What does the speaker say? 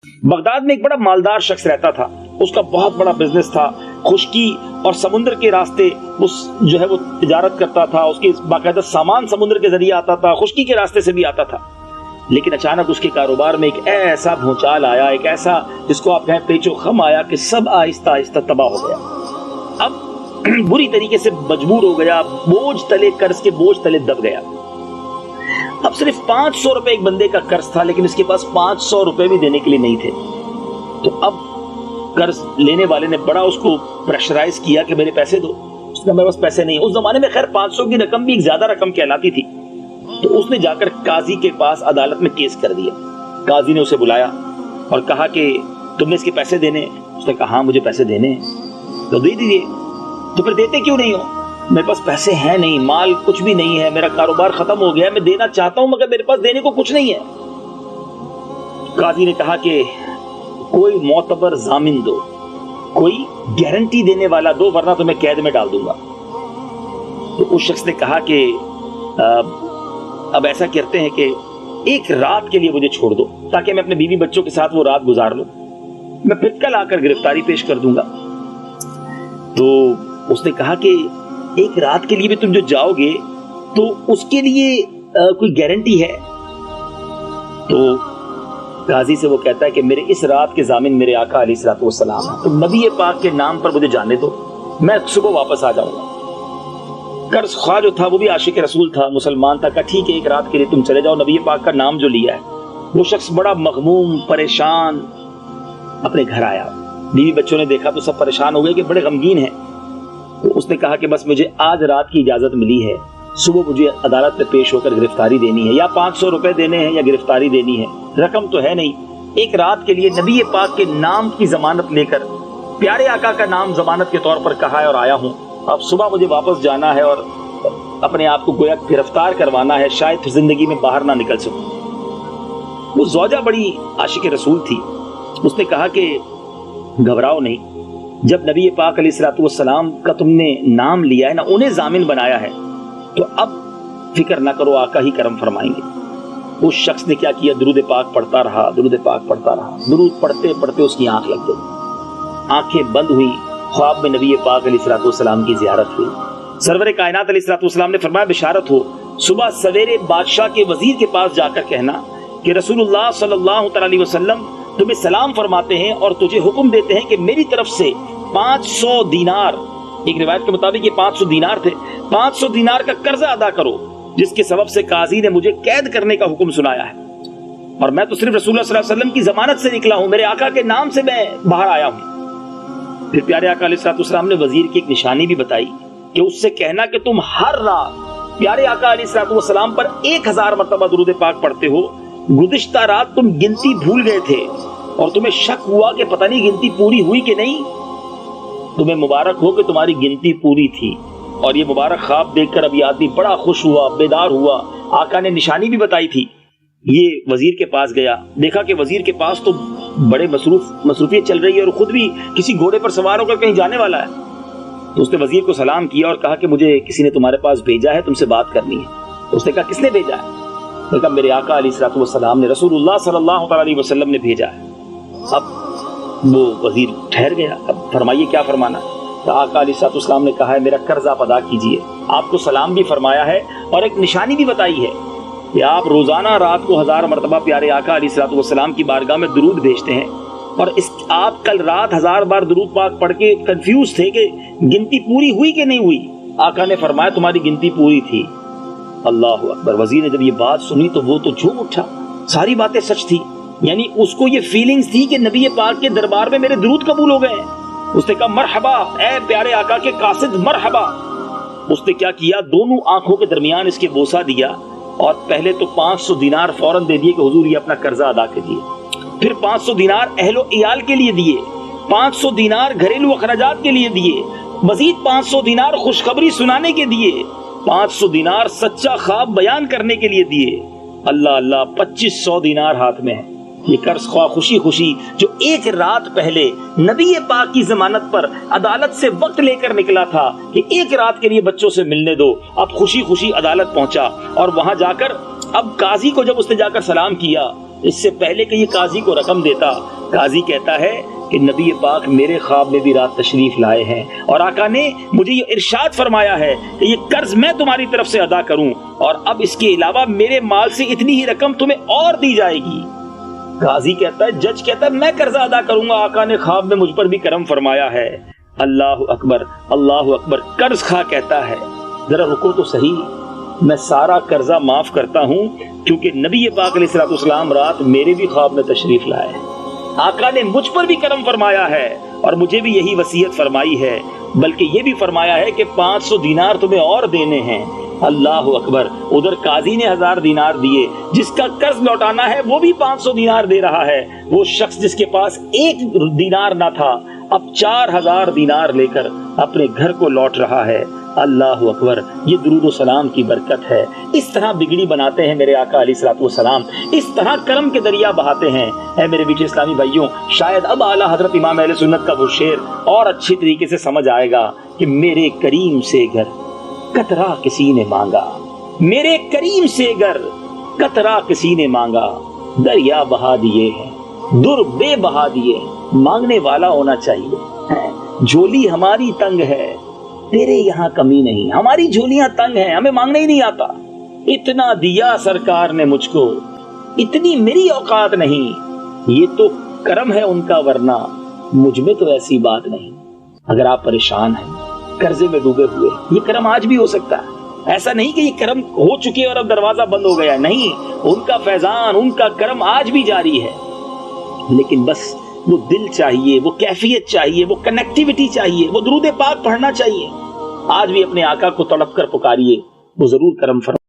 Baghdad میں ایک بڑا مالدار شخص رہتا تھا، اس کا بہت بڑا بزنس تھا، خشکی اور سمندر کے راستے جو ہے وہ تجارت کرتا تھا، اس کے باقاعدہ سامان سمندر کے ذریعے آتا تھا، خشکی کے راستے سے بھی آتا تھا۔ لیکن اچانک اس کے کاروبار میں ایک ایسا بھونچال آیا، ایک ایسا جس کو آپ کہیں پیچ و خم آیا کہ سب آہستہ آہستہ تباہ ہو گیا۔ اب بری طریقے سے مجبور ہو گیا، بوجھ تلے قرض کے بوجھ تلے دب گیا۔ اب صرف 500 روپے ایک بندے کا قرض تھا، لیکن اس کے پاس 500 روپے بھی دینے کے لیے نہیں تھے۔ تو اب قرض لینے والے نے بڑا اس کو پریشرائز کیا کہ میرے پیسے دو۔ اس نے میرے پاس پیسے نہیں۔ اس زمانے میں خیر 500 کی رقم بھی ایک زیادہ رقم کہلاتی تھی، تو اس نے جا کر قاضی کے پاس عدالت میں کیس کر دیا۔ قاضی نے اسے بلایا اور کہا کہ تم نے اس کے پیسے دینے؟ اس نے کہا ہاں مجھے پیسے دینے ہیں۔ تو دے دیجیے۔ تو پھر دیتے کیوں نہیں ہو؟ میرے پاس پیسے ہیں نہیں، مال کچھ بھی نہیں ہے، میرا کاروبار ختم ہو گیا، میں دینا چاہتا ہوں مگر میرے پاس دینے کو کچھ نہیں ہے۔ قاضی نے کہا کہ کوئی معتبر ضامن دو، کوئی گارنٹی دینے والا دو، ورنہ تو میں قید میں ڈال دوں گا۔ تو اس شخص نے کہا کہ اب ایسا کرتے ہیں کہ ایک رات کے لیے مجھے چھوڑ دو تاکہ میں اپنے بیوی بچوں کے ساتھ وہ رات گزار لوں، میں پھر کل آ کر گرفتاری پیش کر دوں گا۔ تو اس نے کہا کہ ایک رات کے لیے بھی تم جو جاؤ گے تو اس کے لیے کوئی گارنٹی ہے؟ تو قاضی سے وہ کہتا ہے کہ میرے اس رات کے ضامن میرے آقا علیہ الصلوۃ والسلام ہیں، تو نبی پاک کے نام پر مجھے جانے دو، میں صبح واپس آ جاؤں گا۔ قرض خواہ جو تھا وہ بھی عاشق رسول تھا، مسلمان تھا، کہ ٹھیک ہے ایک رات کے لیے تم چلے جاؤ۔ نبی پاک کا نام جو لیا ہے، وہ شخص بڑا مغموم پریشان اپنے گھر آیا۔ بیوی بچوں نے دیکھا تو سب پریشان ہو گئے کہ بڑے غمگین ہیں۔ تو اس نے کہا کہ بس مجھے آج رات کی اجازت ملی ہے، صبح مجھے عدالت میں پیش ہو کر گرفتاری دینی ہے، یا 500 روپے دینے ہیں یا گرفتاری دینی ہے، رقم تو ہے نہیں۔ ایک رات کے لیے نبی پاک کے نام کی ضمانت لے کر، پیارے آقا کا نام ضمانت کے طور پر کہا ہے اور آیا ہوں۔ اب صبح مجھے واپس جانا ہے اور اپنے آپ کو گویا گرفتار کروانا ہے، شاید زندگی میں باہر نہ نکل سکوں۔ وہ زوجہ بڑی عاشق رسول تھی، اس نے کہا کہ گھبراؤ نہیں، جب نبی پاک علیہ الصلوۃ والسلام کا تم نے نام لیا ہے نا، انہیں ضامن بنایا ہے، تو اب فکر نہ کرو، آقا ہی کرم فرمائیں گے۔ اس شخص نے کیا کیا؟ درود پاک پڑھتا رہا، درود پاک پڑھتا رہا۔ درود پڑھتے پڑھتے اس کی آنکھ لگ گئی، آنکھیں بند ہوئی، خواب میں نبی پاک علیہ الصلوۃ والسلام کی زیارت ہوئی۔ سرور کائنات علیہ الصلوۃ والسلام نے فرمایا بشارت ہو، صبح سویرے بادشاہ کے وزیر کے پاس جا کر کہنا کہ رسول اللہ صلی اللہ تعالی علیہ وسلم تمہیں سلام فرماتے ہیں اور تجھے حکم دیتے ہیں کہ میری طرف سے 500 دینار، ایک روایت کے مطابق یہ 500 دینار تھے، 500 دینار کا قرضہ ادا کرو، جس کے سبب سے قاضی نے مجھے قید کرنے کا حکم سنایا ہے، اور میں تو صرف رسول اللہ صلی اللہ علیہ وسلم کی ضمانت سے نکلا ہوں، میرے آقا کے نام سے میں باہر آیا ہوں۔ پھر پیارے آقا علیہ الصلوۃ والسلام نے وزیر کی ایک نشانی بھی بتائی کہ اس سے کہنا کہ تم ہر رات پیارے آقا علیہ الصلوۃ والسلام پر 1000 مرتبہ درود پاک پڑھتے ہو۔ گزشتہ رات تم گنتی بھول گئے تھے اور تمہیں شک ہوا کہ پتہ نہیں گنتی پوری ہوئی کہ نہیں، تمہیں مبارک ہو کہ تمہاری گنتی پوری تھی، اور یہ مبارک خواب دیکھ کر اب یہ آدمی بڑا خوش ہوا، بیدار ہوا۔ آقا نے نشانی بھی بتائی تھی۔ یہ وزیر کے پاس گیا، دیکھا کہ وزیر کے پاس تو بڑے مصروفیت چل رہی ہے اور خود بھی کسی گھوڑے پر سوار ہو کر کہیں جانے والا ہے۔ تو اس نے وزیر کو سلام کیا اور کہا کہ مجھے کسی نے تمہارے پاس بھیجا ہے، تم سے بات کرنی ہے۔ اس نے کہا کس نے بھیجا ہے؟ اس نے کہا میرے آقا علیہ الصلوۃ والسلام نے، رسول اللہ صلی اللہ تعالی علیہ وسلم نے بھیجا ہے۔ اب وہ وزیر ٹھہر گیا، اب فرمائیے کیا فرمانا ہے؟ تو آقا علیہ الصلوۃ والسلام نے کہا ہے میرا قرض آپ ادا کیجئے، آپ کو سلام بھی فرمایا ہے اور ایک نشانی بھی بتائی ہے کہ آپ روزانہ رات کو 1000 مرتبہ پیارے آقا علیہ الصلوۃ والسلام کی بارگاہ میں درود بھیجتے ہیں، اور آپ کل رات 1000 بار درود پاک پڑھ کے کنفیوز تھے کہ گنتی پوری ہوئی کہ نہیں ہوئی۔ آقا نے فرمایا تمہاری گنتی پوری تھی۔ اللہ اکبر۔ وزیر نے جب یہ بات سنی تو وہ تو جھوم اٹھا، ساری باتیں سچ تھی، یعنی اس کو یہ فیلنگز تھی کہ نبی پاک کے دربار میں میرے درود قبول ہو گئے ہیں۔ اس نے کہا مرحبا اے پیارے آقا کے قاصد، مرحبا۔ اس نے کیا کیا؟ دونوں آنکھوں کے درمیان اس کے بوسہ دیا، اور پہلے تو 500 دینار فوراً دے دیے کہ حضور یہ اپنا قرضہ ادا کیجیے، پھر 500 دینار اہل و عیال کے لیے دیے، 500 دینار گھریلو اخراجات کے لیے دیے، مزید 500 دینار خوشخبری سنانے کے دیے، 500 دینار سچا خواب بیان کرنے کے لیے دیے۔ اللہ اللہ، 2500 دینار ہاتھ میں ہے۔ یہ قرض خواہ خوشی خوشی جو ایک رات پہلے نبی پاک کی ضمانت پر عدالت سے وقت لے کر نکلا تھا کہ ایک رات کے لیے بچوں سے ملنے دو، اب خوشی خوشی عدالت پہنچا، اور وہاں جا کر اب قاضی کو جب اس نے جا کر سلام کیا اس سے پہلے کہ یہ قاضی کو رقم دیتا، قاضی کہتا ہے کہ نبی پاک میرے خواب میں بھی رات تشریف لائے ہیں اور آقا نے مجھے یہ ارشاد فرمایا ہے کہ یہ قرض میں تمہاری طرف سے ادا کروں، اور اب اس کے علاوہ میرے مال سے اتنی ہی رقم تمہیں اور دی جائے گی۔ قاضی کہتا ہے، جج کہتا ہے میں قرضہ ادا کروں گا، آقا نے خواب میں مجھ پر بھی کرم فرمایا ہے۔ اللہ اکبر، اللہ اکبر۔ قرض خواہ کہتا ہے ذرا رکو تو صحیح، میں سارا قرضہ معاف کرتا ہوں، کیونکہ نبی پاک علیہ الصلوۃ والسلام رات میرے بھی خواب میں تشریف لائے، آقا نے مجھ پر بھی کرم فرمایا ہے اور مجھے بھی یہی وصیت فرمائی ہے، بلکہ یہ بھی فرمایا ہے کہ 500 دینار تمہیں اور دینے ہیں۔ اللہ اکبر۔ ادھر قاضی نے 1000 دینار دیے، جس کا قرض لوٹانا ہے وہ بھی 500 دینار دے رہا ہے۔ وہ شخص جس کے پاس 1 دینار نہ تھا اب 4000 دینار لے کر اپنے گھر کو لوٹ رہا ہے۔ اللہ اکبر۔ یہ درود و سلام کی برکت ہے۔ اس طرح بگڑی بناتے ہیں میرے آقا علیہ الصلوۃ والسلام، اس طرح کرم کے دریا بہاتے ہیں۔ اے میرے بیٹے اسلامی بھائیوں، شاید اب اعلیٰ حضرت امام اہل سنت کا وہ شعر اور اچھی طریقے سے سمجھ آئے گا کہ میرے کریم سے گر قطرہ کسی نے مانگا، میرے کریم سے گر قطرہ کسی نے مانگا، دریا بہا دیے ہیں، در بے بہا دیے، مانگنے والا ہونا چاہیے۔ جھولی ہماری تنگ ہے، تیرے یہاں کمی نہیں، ہماری جھولیاں تنگ ہیں، ہمیں مانگنے ہی نہیں آتا۔ اتنا دیا سرکار نے مجھ کو، اتنی میری اوقات نہیں، یہ تو کرم ہے ان کا، ورنہ مجھ میں تو ایسی بات نہیں۔ اگر آپ پریشان ہیں، قرضے میں ڈوبے ہوئے، یہ کرم آج بھی ہو سکتا ہے۔ ایسا نہیں کہ یہ کرم ہو چکے اور اب دروازہ بند ہو گیا، نہیں، ان کا فیضان، ان کا کرم آج بھی جاری ہے، لیکن بس وہ دل چاہیے، وہ کیفیت چاہیے، وہ کنیکٹیوٹی چاہیے، وہ درود پاک پڑھنا چاہیے۔ آج بھی اپنے آقا کو تڑپ کر پکاریے، وہ ضرور کرم فرمائے۔